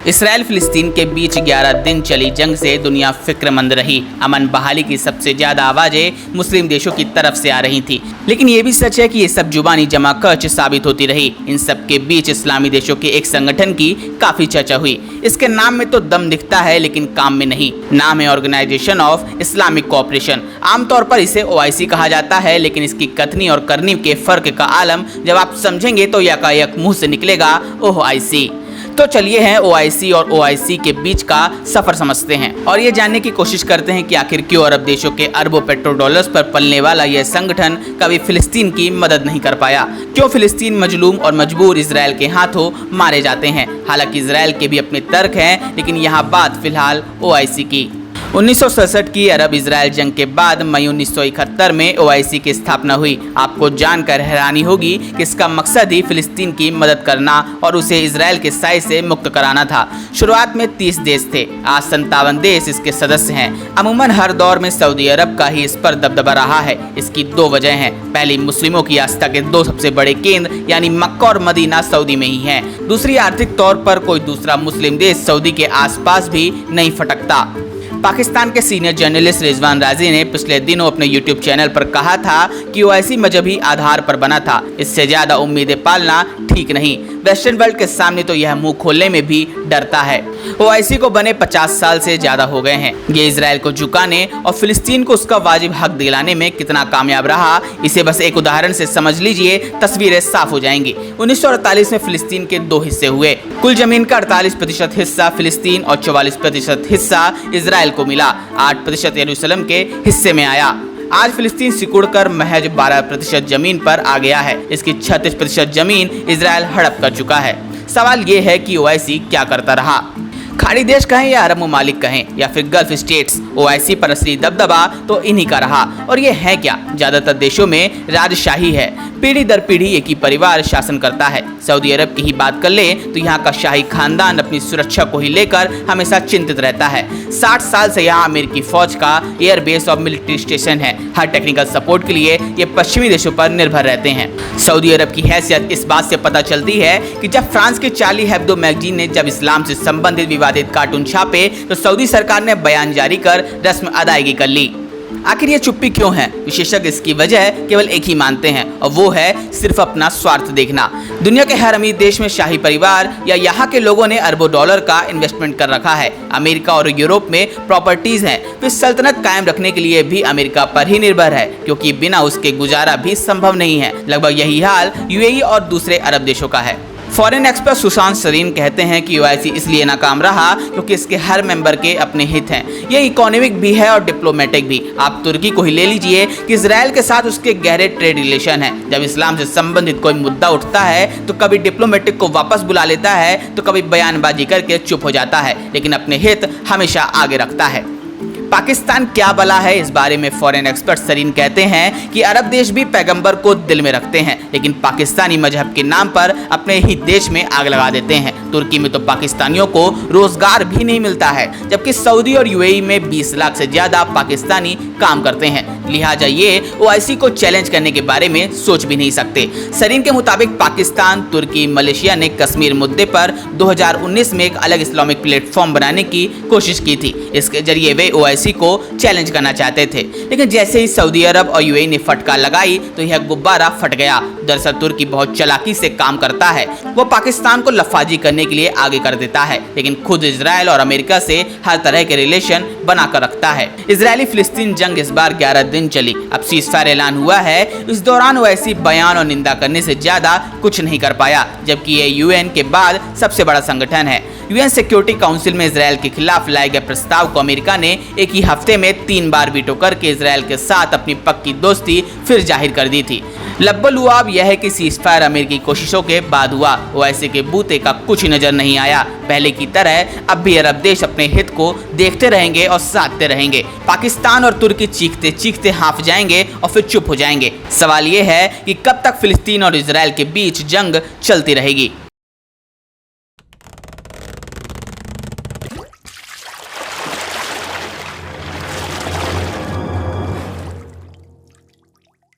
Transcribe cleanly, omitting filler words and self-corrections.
Israel फिलिस्तीन के बीच 11 दिन चली जंग से दुनिया फिक्रमंद रही। अमन बहाली की सबसे ज्यादा आवाजें मुस्लिम देशों की तरफ से आ रही थी, लेकिन ये भी सच है कि ये सब जुबानी जमाकर्च साबित होती रही। इन सब के बीच इस्लामी देशों के एक संगठन की काफी चर्चा हुई। इसके नाम में तो दम दिखता है लेकिन काम में नहीं। नाम है ऑर्गेनाइजेशन ऑफ इस्लामिक कोऑपरेशन। आमतौर पर इसे OIC कहा जाता है, लेकिन इसकी कथनी और करनी के फर्क का आलम जब आप समझेंगे तो यकायक मुंह से निकलेगा OIC। तो चलिए हैं OIC और OIC के बीच का सफर समझते हैं और ये जानने की कोशिश करते हैं कि आखिर क्यों अरब देशों के अरबों पेट्रो डॉलर्स पर पलने वाला यह संगठन कभी फिलिस्तीन की मदद नहीं कर पाया। क्यों फिलिस्तीन मजलूम और मजबूर इजराइल के हाथों मारे जाते हैं। हालांकि इजराइल के भी अपने तर्क हैं, लेकिन यहाँ बात फिलहाल OIC की। 1967 की अरब इजराइल जंग के बाद मई 1971 में OIC की स्थापना हुई। आपको जानकर हैरानी होगी कि इसका मकसद ही फिलिस्तीन की मदद करना और उसे इजराइल के साए से मुक्त कराना था। शुरुआत में 30 देश थे, आज 57 देश इसके सदस्य हैं। अमूमन हर दौर में सऊदी अरब का ही इस पर दबदबा रहा है। इसकी दो वजह हैं। पहली, मुस्लिमों की आस्था के दो सबसे बड़े केंद्र यानी मक्का और मदीना सऊदी में ही है। दूसरी, आर्थिक तौर पर कोई दूसरा मुस्लिम देश सऊदी के आसपास भी नहीं फटकता। पाकिस्तान के सीनियर जर्नलिस्ट रिजवान राजी ने पिछले दिनों अपने YouTube चैनल पर कहा था कि OIC मजहबी आधार पर बना था। इससे ज्यादा उम्मीदें पालना ठीक नहीं। वेस्टर्न वर्ल्ड के सामने तो यह मुंह खोलने में भी डरता है। OIC को बने 50 साल से ज्यादा हो गए हैं। ये इजराइल को झुकाने और फिलिस्तीन को उसका वाजिब हक दिलाने में कितना कामयाब रहा, इसे बस एक उदाहरण से समझ लीजिए, तस्वीरें साफ हो जाएंगी। 1948 में फिलिस्तीन के दो हिस्से हुए। कुल जमीन का 48% हिस्सा फिलिस्तीन और 44% हिस्सा इजराइल को मिला। 8% यरूशलेम के हिस्से में आया। आज फिलिस्तीन सिकुड़कर महज 12% जमीन पर आ गया है। इसकी 36% जमीन इजराइल हड़प कर चुका है। सवाल ये है कि OIC क्या करता रहा। खाड़ी देश कहें या अरब ममालिक कहें या फिर गल्फ स्टेट्स, OIC पर असली दबदबा तो इन्हीं का रहा। और ये है क्या? ज्यादातर देशों में राजशाही है। पीढ़ी दर पीढ़ी एक ही परिवार शासन करता है। सऊदी अरब की ही बात कर ले तो यहाँ का शाही खानदान अपनी सुरक्षा को ही लेकर हमेशा चिंतित रहता है। 60 साल से यहाँ अमेरिकी फौज का एयरबेस और मिलिट्री स्टेशन है। हर टेक्निकल सपोर्ट के लिए ये पश्चिमी देशों पर निर्भर रहते हैं। सऊदी अरब की हैसियत इस बात से पता चलती है कि जब फ्रांस के चार्ली हेब्दो मैगजीन ने जब इस्लाम से संबंधित विवादित कार्टून छापे तो सऊदी सरकार ने बयान जारी कर रस्म अदायगी कर ली। आखिर ये चुप्पी क्यों है? विशेषज्ञ इसकी वजह केवल एक ही मानते हैं और वो है सिर्फ अपना स्वार्थ देखना। दुनिया के हर अमीर देश में शाही परिवार या यहाँ के लोगों ने अरबों डॉलर का इन्वेस्टमेंट कर रखा है। अमेरिका और यूरोप में प्रॉपर्टीज हैं, तो सल्तनत कायम रखने के लिए भी अमेरिका पर ही निर्भर है, क्योंकि बिना उसके गुजारा भी संभव नहीं है। लगभग यही हाल UAE और दूसरे अरब देशों का है। फॉरेन एक्सपर्ट सुशांत सरीन कहते हैं कि OIC इसलिए नाकाम रहा क्योंकि इसके हर मेंबर के अपने हित हैं। ये इकोनॉमिक भी है और डिप्लोमेटिक भी। आप तुर्की को ही ले लीजिए कि इजराइल के साथ उसके गहरे ट्रेड रिलेशन है। जब इस्लाम से संबंधित कोई मुद्दा उठता है तो कभी डिप्लोमेटिक को वापस बुला लेता है तो कभी बयानबाजी करके चुप हो जाता है, लेकिन अपने हित हमेशा आगे रखता है। पाकिस्तान क्या बला है, इस बारे में फॉरेन एक्सपर्ट सरीन कहते हैं कि अरब देश भी पैगंबर को दिल में रखते हैं, लेकिन पाकिस्तानी मजहब के नाम पर अपने ही देश में आग लगा देते हैं। तुर्की में तो पाकिस्तानियों को रोजगार भी नहीं मिलता है, जबकि सऊदी और UAE में 20 लाख से ज्यादा पाकिस्तानी काम करते हैं। लिहाजा ये OIC को चैलेंज करने के बारे में सोच भी नहीं सकते। सरीन के मुताबिक पाकिस्तान, तुर्की, मलेशिया ने कश्मीर मुद्दे पर 2019 में एक अलग इस्लामिक प्लेटफॉर्म बनाने की कोशिश की थी। इसके जरिए वे OIC को चैलेंज करना चाहते थे, लेकिन जैसे ही सऊदी अरब और UAE ने फटकार लगाई तो यह गुब्बारा फट गया। दरअसल तुर्की बहुत चालाकी से काम करता है। वो पाकिस्तान को लफाजी करने के लिए आगे कर देता है, लेकिन खुद इजराइल और अमेरिका से हर तरह के रिलेशन बनाकर रखता है। इजरायली फिलिस्तीन जंग इस बार 11 दिन चली। अब सीज़फायर ऐलान हुआ है। इस दौरान OIC बयान और निंदा करने से ज्यादा कुछ नहीं कर पाया, जबकि ये UN के बाद सबसे बड़ा संगठन है। UN सिक्योरिटी काउंसिल में इजराइल के खिलाफ लाए गए प्रस्ताव को अमेरिका ने एक ही हफ्ते में 3 बार वीटो करके इजराइल के साथ अपनी पक्की दोस्ती फिर जाहिर कर दी थी। लब्बल हुआब यह है कि सीज़फायर अमेरिकी कोशिशों के बाद हुआ। OIC के बूते का कुछ नजर नहीं आया। पहले की तरह अब भी अरब देश अपने हित को देखते रहेंगे और साधते रहेंगे। पाकिस्तान और तुर्की चीखते चीखते हाँफ जाएंगे और फिर चुप हो जाएंगे। सवाल ये है कि कब तक फिलिस्तीन और इजराइल के बीच जंग चलती रहेगी।